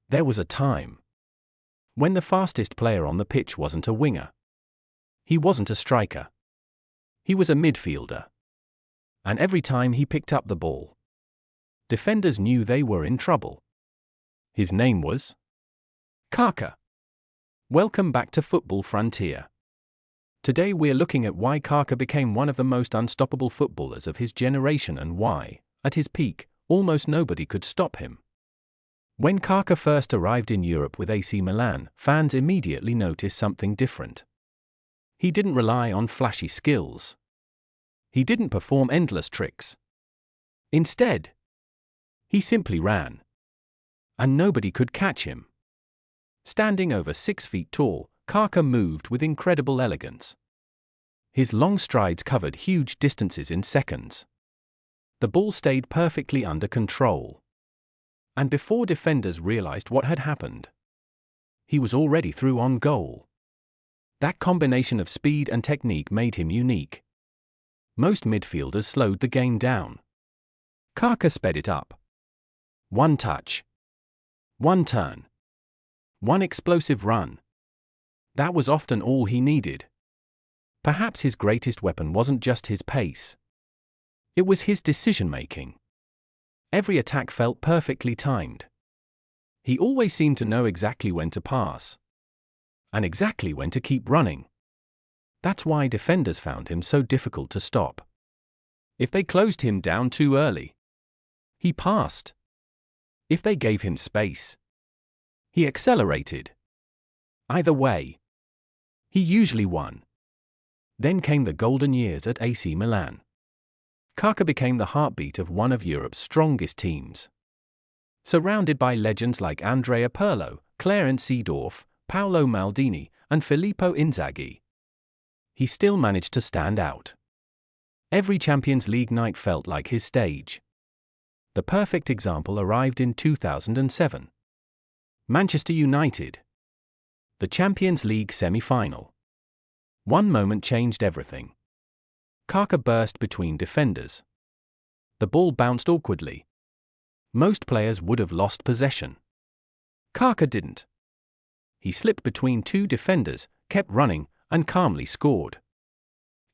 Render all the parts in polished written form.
There was a time when the fastest player on the pitch wasn't a winger. He wasn't a striker. He was a midfielder. And every time he picked up the ball, defenders knew they were in trouble. His name was Kaká. Welcome back to Football Frontier. Today we're looking at why Kaká became one of the most unstoppable footballers of his generation and why, at his peak, almost nobody could stop him. When Kaká first arrived in Europe with AC Milan, fans immediately noticed something different. He didn't rely on flashy skills. He didn't perform endless tricks. Instead, he simply ran. And nobody could catch him. Standing over 6 feet tall, Kaká moved with incredible elegance. His long strides covered huge distances in seconds. The ball stayed perfectly under control. And before defenders realized what had happened, he was already through on goal. That combination of speed and technique made him unique. Most midfielders slowed the game down. Kaká sped it up. One touch. One turn. One explosive run. That was often all he needed. Perhaps his greatest weapon wasn't just his pace. It was his decision-making. Every attack felt perfectly timed. He always seemed to know exactly when to pass. And exactly when to keep running. That's why defenders found him so difficult to stop. If they closed him down too early, he passed. If they gave him space, he accelerated. Either way, he usually won. Then came the golden years at AC Milan. Kaká became the heartbeat of one of Europe's strongest teams. Surrounded by legends like Andrea Pirlo, Clarence Seedorf, Paolo Maldini, and Filippo Inzaghi, he still managed to stand out. Every Champions League night felt like his stage. The perfect example arrived in 2007. Manchester United. The Champions League semi-final. One moment changed everything. Kaká burst between defenders. The ball bounced awkwardly. Most players would have lost possession. Kaká didn't. He slipped between two defenders, kept running, and calmly scored.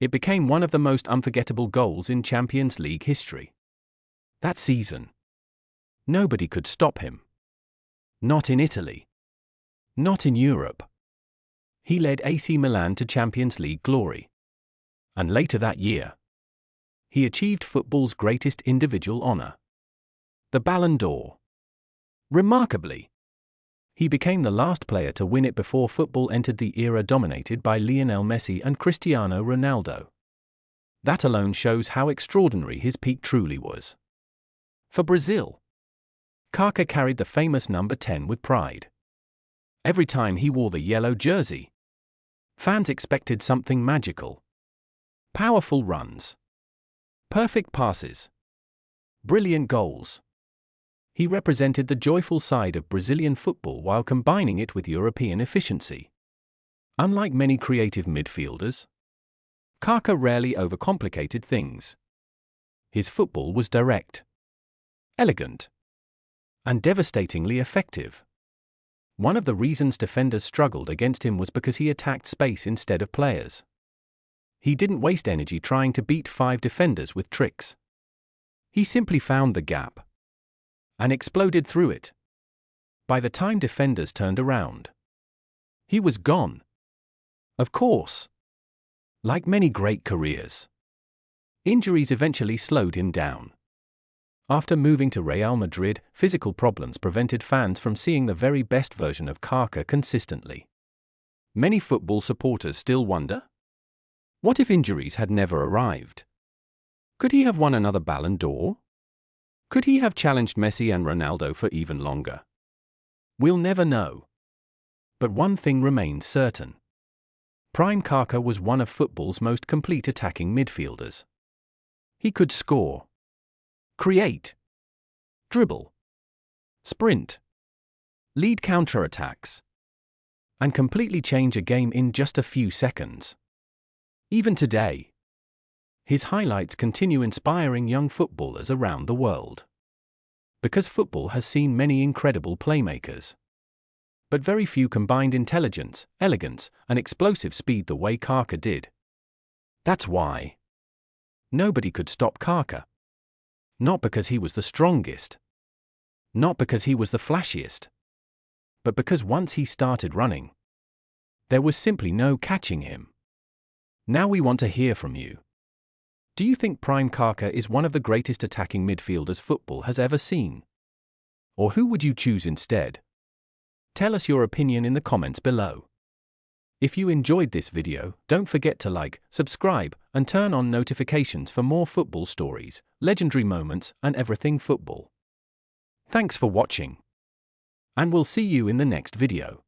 It became one of the most unforgettable goals in Champions League history. That season, nobody could stop him. Not in Italy. Not in Europe. He led AC Milan to Champions League glory. And later that year, he achieved football's greatest individual honor, the Ballon d'Or. Remarkably, he became the last player to win it before football entered the era dominated by Lionel Messi and Cristiano Ronaldo. That alone shows how extraordinary his peak truly was. For Brazil, Kaká carried the famous number 10 with pride. Every time he wore the yellow jersey, fans expected something magical. Powerful runs. Perfect passes. Brilliant goals. He represented the joyful side of Brazilian football while combining it with European efficiency. Unlike many creative midfielders, Kaká rarely overcomplicated things. His football was direct, elegant, and devastatingly effective. One of the reasons defenders struggled against him was because he attacked space instead of players. He didn't waste energy trying to beat 5 defenders with tricks. He simply found the gap and exploded through it. By the time defenders turned around, he was gone. Of course, like many great careers, injuries eventually slowed him down. After moving to Real Madrid, physical problems prevented fans from seeing the very best version of Kaká consistently. Many football supporters still wonder, what if injuries had never arrived? Could he have won another Ballon d'Or? Could he have challenged Messi and Ronaldo for even longer? We'll never know. But one thing remains certain. Prime Kaká was one of football's most complete attacking midfielders. He could score, create, dribble, sprint, lead counter-attacks, and completely change a game in just a few seconds. Even today, his highlights continue inspiring young footballers around the world. Because football has seen many incredible playmakers. but very few combined intelligence, elegance, and explosive speed the way Kaká did. That's why nobody could stop Kaká. Not because he was the strongest. Not because he was the flashiest. But because once he started running, there was simply no catching him. Now we want to hear from you. Do you think Prime Kaká is one of the greatest attacking midfielders football has ever seen? Or who would you choose instead? Tell us your opinion in the comments below. If you enjoyed this video, don't forget to like, subscribe, and turn on notifications for more football stories, legendary moments, and everything football. Thanks for watching. And we'll see you in the next video.